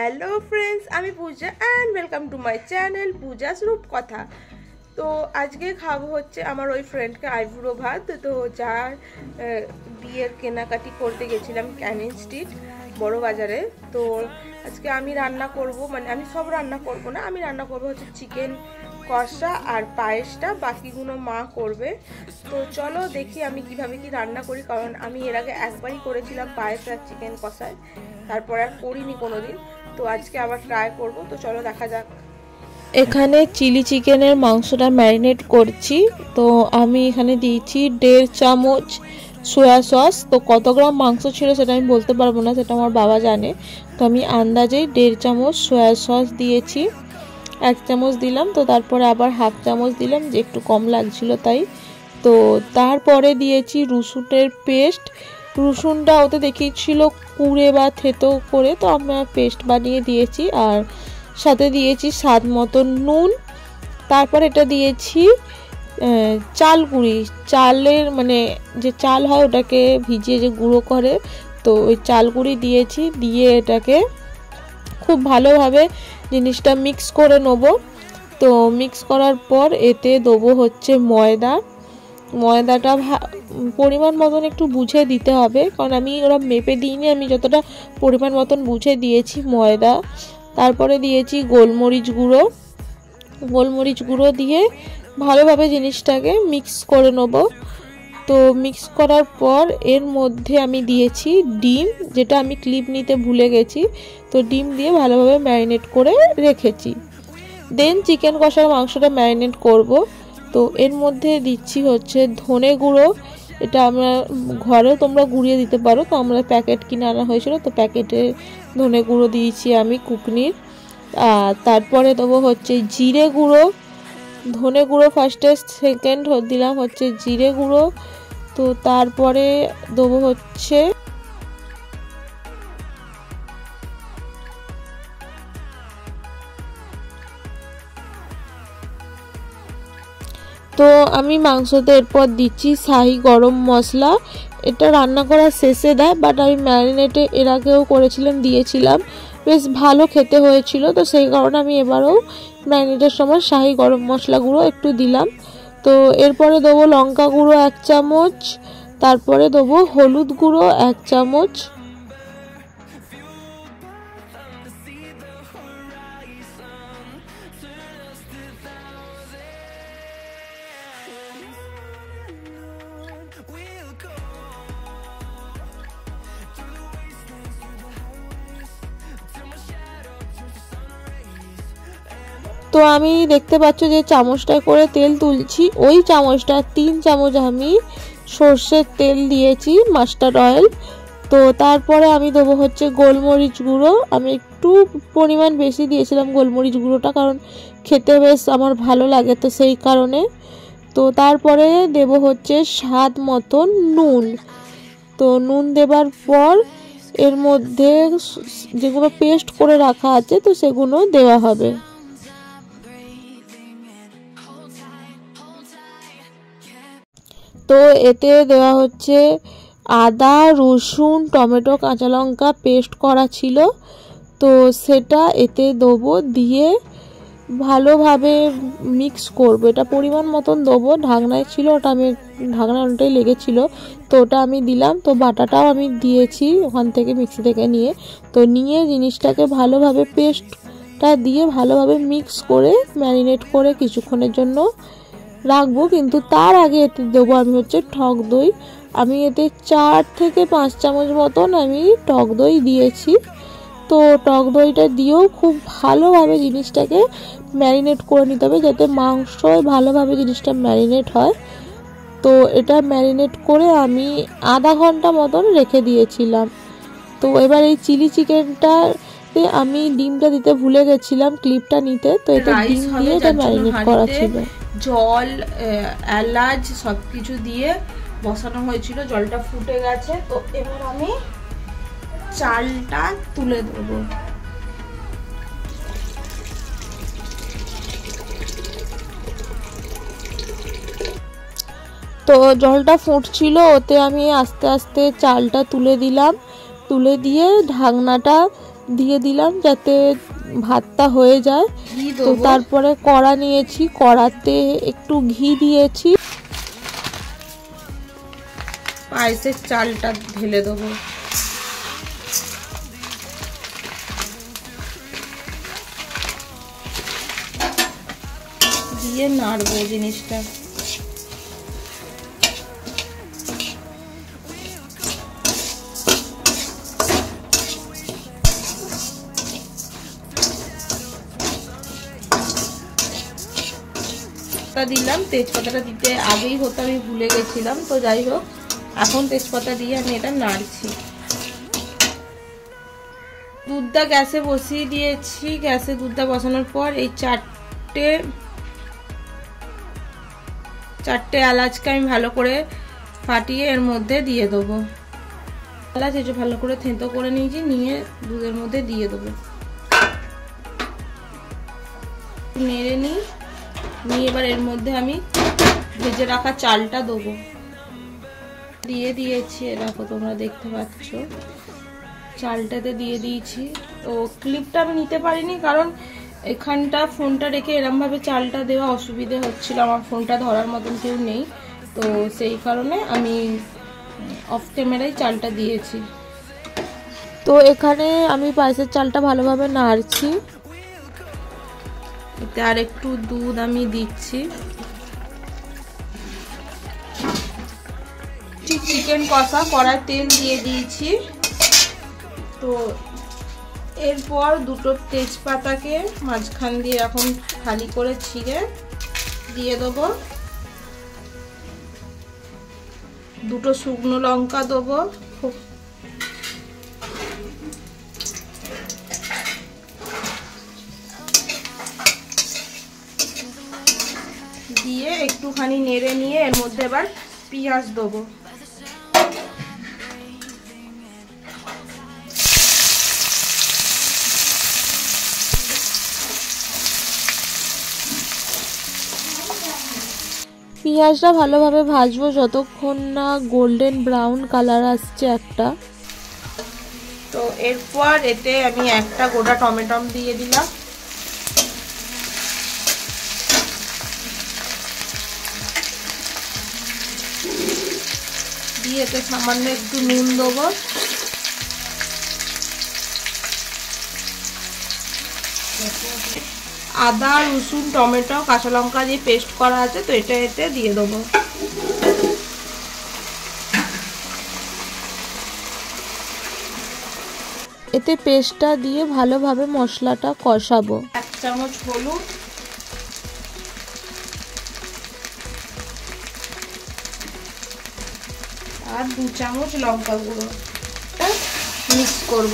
Hello friends, আমি Puja and welcome to my channel Puja's Rupkotha. তো আজকে খাবো হচ্ছে আমার ওই ফ্রেন্ডকে আইবুড়ো ভাত। তো যার বিয়ের কেনাকাটি করতে গেছিলাম ক্যানিং স্ট্রিট বড় বাজারে। তো আজকে আমি রান্না করব, মানে আমি সব রান্না করব না, আমি রান্না করব হচ্ছে চিকেন কষা আর পায়েসটা, বাকিগুলো মা করবে। তো চলো দেখি আমি কিভাবে কি রান্না করি, কারণ আমি এর আগে একবারই করেছিলাম পায়েস আর চিকেন কষায়, তারপর আর করিনি কোনোদিন। তো আজকে আবার ট্রাই করব, তো চলো দেখা যাক। এখানে চিলি চিকেনের মাংসটা ম্যারিনেট করছি। তো আমি এখানে দিয়েছি 1.5 চামচ সয়া সস। তো কত গ্রাম মাংস ছিল সেটা আমি বলতে পারবো না, সেটা আমার বাবা জানে। তো আমি আন্দাজেই 1.5 চামচ সয়া সস দিয়েছি, 1 চামচ দিলাম। তো তারপরে আবার 1/2 চামচ দিলাম, যে একটু কম লাগছিল তাই। তো তারপরে দিয়েছি রসুনের পেস্ট। রসুনটা ওতে দেখিয়েছিল কুড়ে বা থেতো করে, তো আমরা পেস্ট বানিয়ে দিয়েছি। আর সাথে দিয়েছি স্বাদ মতন নুন। তারপর এটা দিয়েছি চাল গুঁড়ি, চালের মানে যে চাল হয় ওটাকে ভিজিয়ে যে গুঁড়ো করে, তো ওই চাল গুঁড়ি দিয়েছি। দিয়ে এটাকে খুব ভালোভাবে জিনিসটা মিক্স করে নেব। তো মিক্স করার পর এতে দেবো হচ্ছে ময়দাটা পরিমাণ মতন একটু বুঝে দিতে হবে, কারণ আমি ওরা মেপে দিইনি, আমি যতটা পরিমাণ মতন বুঝে দিয়েছি ময়দা। তারপরে দিয়েছি গোলমরিচ গুঁড়ো দিয়ে ভালোভাবে জিনিসটাকে মিক্স করে নেব। তো মিক্স করার পর এর মধ্যে আমি দিয়েছি ডিম, যেটা আমি ক্লিপ নিতে ভুলে গেছি। তো ডিম দিয়ে ভালোভাবে ম্যারিনেট করে রেখেছি। দেন চিকেন কষার মাংসটা ম্যারিনেট করব। তো এর মধ্যে দিচ্ছি হচ্ছে ধনে গুঁড়ো। এটা আমরা ঘরেও তোমরা গুঁড়িয়ে দিতে পারো, তো আমরা প্যাকেট কিনে আনা হয়েছিল, তো প্যাকেটে ধনে গুঁড়ো দিয়েছি আমি কুকনির। আর তারপরে দেবো হচ্ছে জিরে গুঁড়ো। ধনে গুঁড়ো ফার্স্টে, সেকেন্ড দিলাম হচ্ছে জিরে গুঁড়ো। তো তারপরে দেবো হচ্ছে তো আমি মাংসতে এরপর দিচ্ছি শাহি গরম মশলা। এটা রান্না করার শেষে দেয়, বাট আমি ম্যারিনেটে এর আগেও করেছিলাম, দিয়েছিলাম, বেশ ভালো খেতে হয়েছিল। তো সেই কারণে আমি এবারও ম্যারিনেটের সময় শাহি গরম মশলা গুঁড়ো একটু দিলাম। তো এরপরে দেবো লঙ্কা গুঁড়ো 1 চামচ, তারপরে দেবো হলুদ গুঁড়ো 1 চামচ। তো আমি দেখতে পাচ্ছ যে চামচটায় করে তেল তুলছি, ওই চামচটা 3 চামচ আমি সর্ষের তেল দিয়েছি, মাস্টার্ড অয়েল। তো তারপরে আমি দেবো হচ্ছে গোলমরিচ গুঁড়ো। আমি একটু পরিমাণ বেশি দিয়েছিলাম গোলমরিচ গুঁড়োটা, কারণ খেতে বেশ আমার ভালো লাগে, তো সেই কারণে। তো তারপরে দেব হচ্ছে স্বাদ মতন নুন। তো নুন দেবার পর এর মধ্যে যেগুলো পেস্ট করে রাখা আছে তো সেগুলো দেওয়া হবে। তো এতে দেওয়া হচ্ছে আদা, রসুন, টমেটো, কাঁচা লঙ্কা পেস্ট করা ছিল, তো সেটা এতে দেবো। দিয়ে ভালোভাবে মিক্স করব। এটা পরিমাণ মতন দেবো, ঢাকনায় ছিল ওটা, আমি ঢাকনাটাই লেগেছিল, তো ওটা আমি দিলাম। তো বাটাটাও আমি দিয়েছি ওখান থেকে, মিক্সি থেকে নিয়ে। তো নিয়ে জিনিসটাকে ভালোভাবে পেস্টটা দিয়ে ভালোভাবে মিক্স করে ম্যারিনেট করে কিছুক্ষণের জন্য রাখবো। কিন্তু তার আগে এতে দেবো আমি হচ্ছে টক দই। আমি এতে 4 থেকে 5 চামচ মতন আমি টক দই দিয়েছি। তো টক দইটা দিয়েও খুব ভালোভাবে জিনিসটাকে ম্যারিনেট করে নিতে হবে, যাতে মাংসয় ভালোভাবে জিনিসটা ম্যারিনেট হয়। তো এটা ম্যারিনেট করে আমি আধা ঘন্টা মতন রেখে দিয়েছিলাম। তো এবার এই চিলি চিকেনটাতে আমি ডিমটা দিতে ভুলে গেছিলাম, ক্লিপটা নিতে। তো এটা ডিম দিয়ে এটা ম্যারিনেট করা ছিল। জল, এলাচ সব কিছু দিয়ে বসানো হয়েছিল, জলটা ফুটে গেছে। তো এবার আমি চালটা তুলে দেবো। তো জলটা ফুটছিল, ওতে আমি আস্তে আস্তে চালটা তুলে দিলাম। তুলে দিয়ে ঢাকনাটা দিয়ে দিলাম যাতে ভাতটা হয়ে যায়। তো তারপরে কড়া নিয়েছি, কড়াতে একটু ঘি দিয়েছি, পায়েসের চালটা ঢেলে দেবো। দিয়ে নাড়বো জিনিসটা। দিলাম তেজপাতাটা দিতে আগেই হতো, আমি ভুলে গেছিলাম। তো যাই হোক, এখন তেজপাতা দিয়ে আমি এটা নাড়ছি। দুধটা গ্যাসে বসিয়ে দিয়েছি। গ্যাসে দুধটা বসানোর পর এই চারটে এলাচকে আমি ভালো করে ফাটিয়ে এর মধ্যে দিয়ে দেবো। এলাচ এটা ভালো করে থেঁতো করে নিয়েছি, নিয়ে দুধের মধ্যে দিয়ে দেবো। নেড়ে নিয়ে এবার এর মধ্যে আমি ভেজে রাখা চালটা দেবো। দিয়ে দিয়েছি, দেখো তোমরা দেখতে পাচ্ছ চালটাতে দিয়ে দিয়েছি। তো ক্লিপটা আমি নিতে পারিনি, কারণ এখানটা ফোনটা রেখে এরম ভাবে চালটা দেওয়া অসুবিধে হচ্ছিল, আমার ফোনটা ধরার মতন কেউ নেই। তো সেই কারণে আমি অফ ক্যামেরায় চালটা দিয়েছি। তো এখানে আমি পায়েসের চালটা ভালোভাবে নাড়ছি। এতে আর একটু দুধ আমি দিচ্ছি। চিকেন কষা কড়ায় তেল দিয়ে দিয়েছি। তো এরপর দুটো তেজপাতাকে মাঝখান দিয়ে এখন খালি করে ছিঁড়ে দিয়ে দেবো। দুটো শুকনো লঙ্কা দেবো। দিয়ে একটুখানি নেড়ে নিয়ে এর মধ্যে এবার পেঁয়াজ দেবো। পেঁয়াজটা ভালোভাবে ভাজবো যতক্ষণ না গোল্ডেন ব্রাউন কালার আসছে একটা। তো এরপর এতে আমি একটা গোটা টমেটো দিয়ে দিলাম। দিয়ে এতে সামান্য একটু নুন দেবো। আদা, রসুন, টমেটো, কাঁচা লঙ্কা দিয়ে পেস্ট করা আছে, তো এটা এতে দিয়ে দেবো। এতে পেস্টটা দিয়ে ভালোভাবে মশলাটা কষাবো। 1 চামচ হলুদ, আর 2 চামচ লঙ্কা গুঁড়ো মিক্স করব।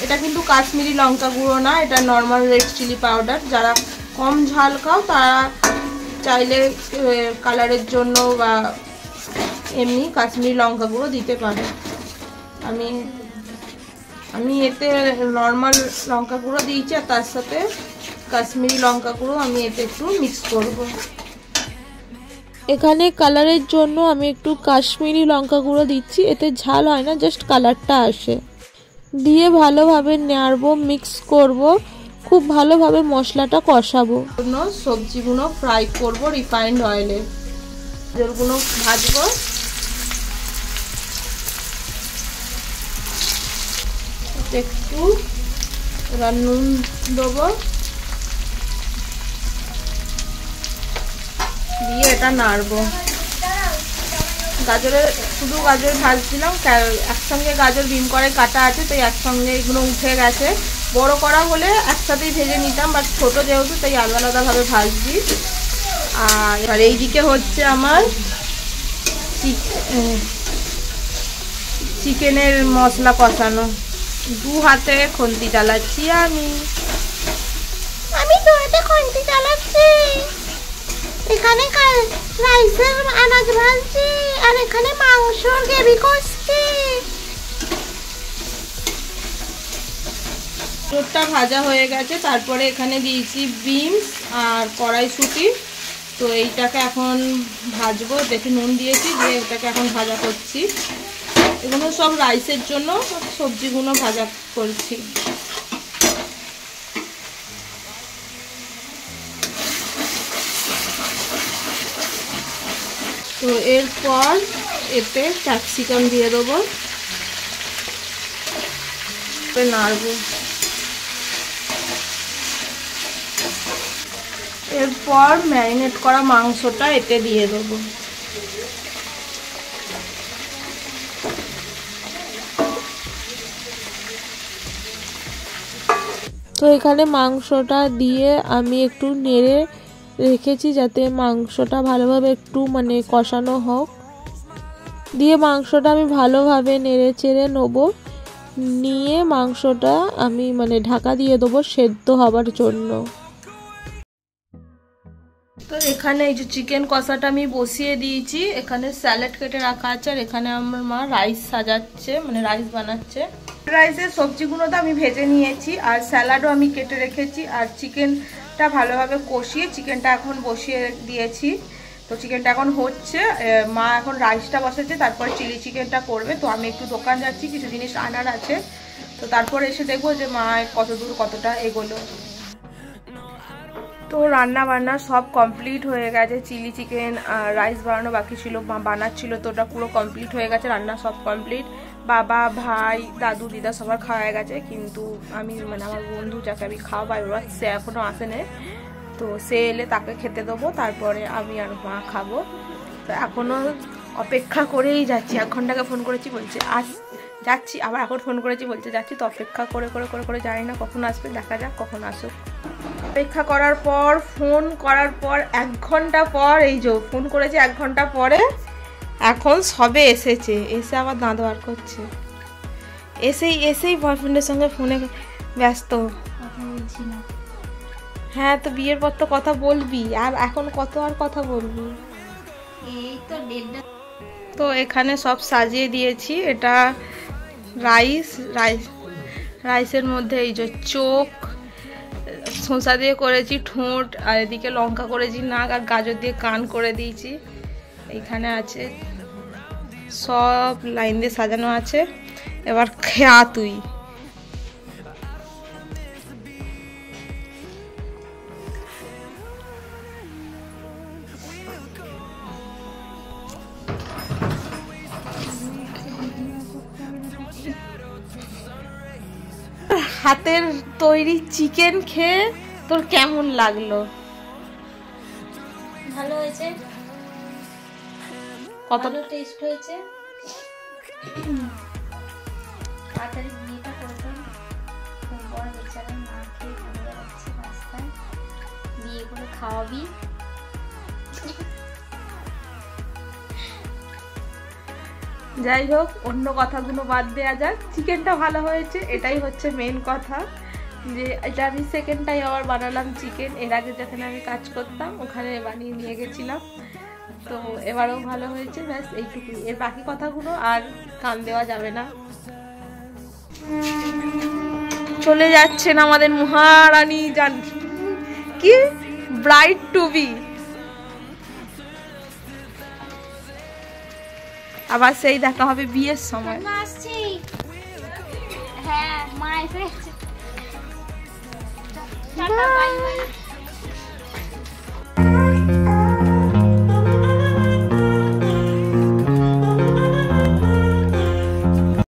এটা কিন্তু কাশ্মীরি লঙ্কা গুঁড়ো না, এটা নর্মাল রেড চিলি পাউডার। যারা কম ঝাল খাও তারা চাইলে কালারের জন্য বা এমনি কাশ্মীরি লঙ্কা গুঁড়ো দিতে পারে। আমি এতে নর্মাল লঙ্কা গুঁড়ো দিয়েছি, আর তার সাথে কাশ্মীরি লঙ্কা গুঁড়ো আমি এতে একটু মিক্স করব। এখানে কালারের জন্য আমি একটু কাশ্মীরি লঙ্কা গুঁড়ো দিচ্ছি, এতে ঝাল হয় না, জাস্ট কালারটা আসে। দিয়ে ভালোভাবে নাড়বো, মিক্স করব, খুব ভালোভাবে মশলাটা কষাবো। সবজিগুলো ফ্রাই করব রিফাইন্ড অয়েলে। গাজরগুলো ভাজবো। একটু এবার নুন দেবো, দিয়ে এটা নাড়বো। শুধু গাজর ভাজছিলাম, একসঙ্গে গাজর বিম করে কাটা আছে, তাই একসঙ্গে এগুলো উঠে গেছে। বড় করা হলে একসাথেই ভেজে নিতাম, বাট ছোট যেহেতু তাই আলাদা আলাদাভাবে ভাজছি। আর এবার এইদিকে হচ্ছে আমার চিকেনের মশলা কষানো। 2 হাতে খুন্তি চালাচ্ছি আমি 2 হাতে খুন্তি চালাচ্ছি। এখানে রাইসের আনাজ ভাজছি, আর এখানে মাংসর গ্রেভি করছি। দুধটা ভাজা হয়ে গেছে, তারপরে এখানে দিয়েছি বিনস আর কড়াইশুঁটি। তো এইটাকে এখন ভাজবো, দেখে নুন দিয়েছি, দিয়ে এটাকে এখন ভাজা করছি। এগুলো সব রাইসের জন্য সবজিগুলো ভাজা করছি। তো এরপর এতে ক্যাপসিকাম দিয়ে দেবো, নাড়বো। এরপর ম্যারিনেট করা মাংসটা এতে দিয়ে দেবো। তো এখানে মাংসটা দিয়ে আমি একটু নেড়ে রেখেছি যাতে মাংসটা ভালোভাবে একটু মানে কষানো হোক। দিয়ে মাংসটা আমি ভালোভাবে নেড়ে চেড়ে নেবো, নিয়ে মাংসটা আমি মানে ঢাকা দিয়ে দেবো সেদ্ধ হবার জন্য। তো এখানে এই যে চিকেন কষাটা আমি বসিয়ে দিয়েছি, এখানে স্যালাড কেটে রাখা আছে, আর এখানে আমার মা রাইস সাজাচ্ছে, মানে রাইস বানাচ্ছে। রাইসের সবজিগুলো তো আমি ভেজে নিয়েছি, আর স্যালাডও আমি কেটে রেখেছি, আর চিকেনটা ভালোভাবে কষিয়ে চিকেনটা এখন বসিয়ে দিয়েছি। তো চিকেনটা এখন হচ্ছে, মা এখন রাইসটা বসাচ্ছে, তারপর চিলি চিকেনটা করবে। তো আমি একটু দোকান যাচ্ছি, কিছু জিনিস আনার আছে, তো তারপর এসে দেখবো যে মা কতদূর কতটা এগোলো। তো রান্না বান্না সব কমপ্লিট হয়ে গেছে, চিলি চিকেন আর রাইস বানানো বাকি ছিল, মা বানাচ্ছিল, তো ওটা পুরো কমপ্লিট হয়ে গেছে, রান্না সব কমপ্লিট। বাবা, ভাই, দাদু, দিদা সবার খাওয়া হয়ে গেছে, কিন্তু আমি মানে আমার বন্ধু যাকে আমি খাওয়াই ওরা সে এখনও আসেনি, তো সে এলে তাকে খেতে দেবো, তারপরে আমি আর মা খাবো। তো এখনও অপেক্ষা করেই যাচ্ছি, 1 ঘন্টাকে ফোন করেছি বলছে যাচ্ছি, আবার এখন ফোন করেছি বলছে যাচ্ছি। তো অপেক্ষা করে করে করে করে জানি না কখন আসবে, দেখা যাক কখন আসুক। অপেক্ষা করার পর, ফোন করার পর 1 ঘন্টা পর, এই যে ফোন করেছি 1 ঘন্টা পরে, এখন সবে এসেছে, এসে আবার দাঁত বার করছে। এসেই বয়ফ্রেন্ডের সঙ্গে ফোনে ব্যস্ত। হ্যাঁ, তো বিয়ের পর তো কথা বলবি, আর এখন কত আর কথা বলবি। তো এখানে সব সাজিয়ে দিয়েছি, এটা রাইসের মধ্যে এই যে চোখ, শসা দিয়ে করেছি ঠোঁট, আর এদিকে লঙ্কা করেছি নাক, আর গাজর দিয়ে কান করে দিয়েছি। এইখানে আছে সব লাইন দিয়ে সাজানো আছে। এবার খেয়া তুই। হাতের তৈরি চিকেন খেয়ে তোর কেমন লাগলো? ভালো হয়েছে, কতটা টেস্ট হয়েছে। তাড়াতাড়ি বিয়েটা করতাম, খুব বড় বেচারা না খেয়ে ঘুরে বেড়াচ্ছে রাস্তায়, বিয়ে করে খাওয়াবি। যাই হোক, অন্য কথাগুলো বাদ দেওয়া যাক, চিকেনটা ভালো হয়েছে, এটাই হচ্ছে মেন কথা। যে এটা আমি সেকেন্ড টাইম আবার বানালাম চিকেন, এর আগে যেখানে আমি কাজ করতাম ওখানে বানিয়ে নিয়ে গেছিলাম, তো এবারেও ভালো হয়েছে, ব্যাস এইটুকুই। এর বাকি কথাগুলো আর কান দেওয়া যাবে না। চলে যাচ্ছেন আমাদের মহারানী, জান কি ব্রাইড টু বি। আবার সেই দেখা হবে বিয়ের সময়। আসছি, হ্যাঁ মা এসে গেছে, টাটা বাই বাই।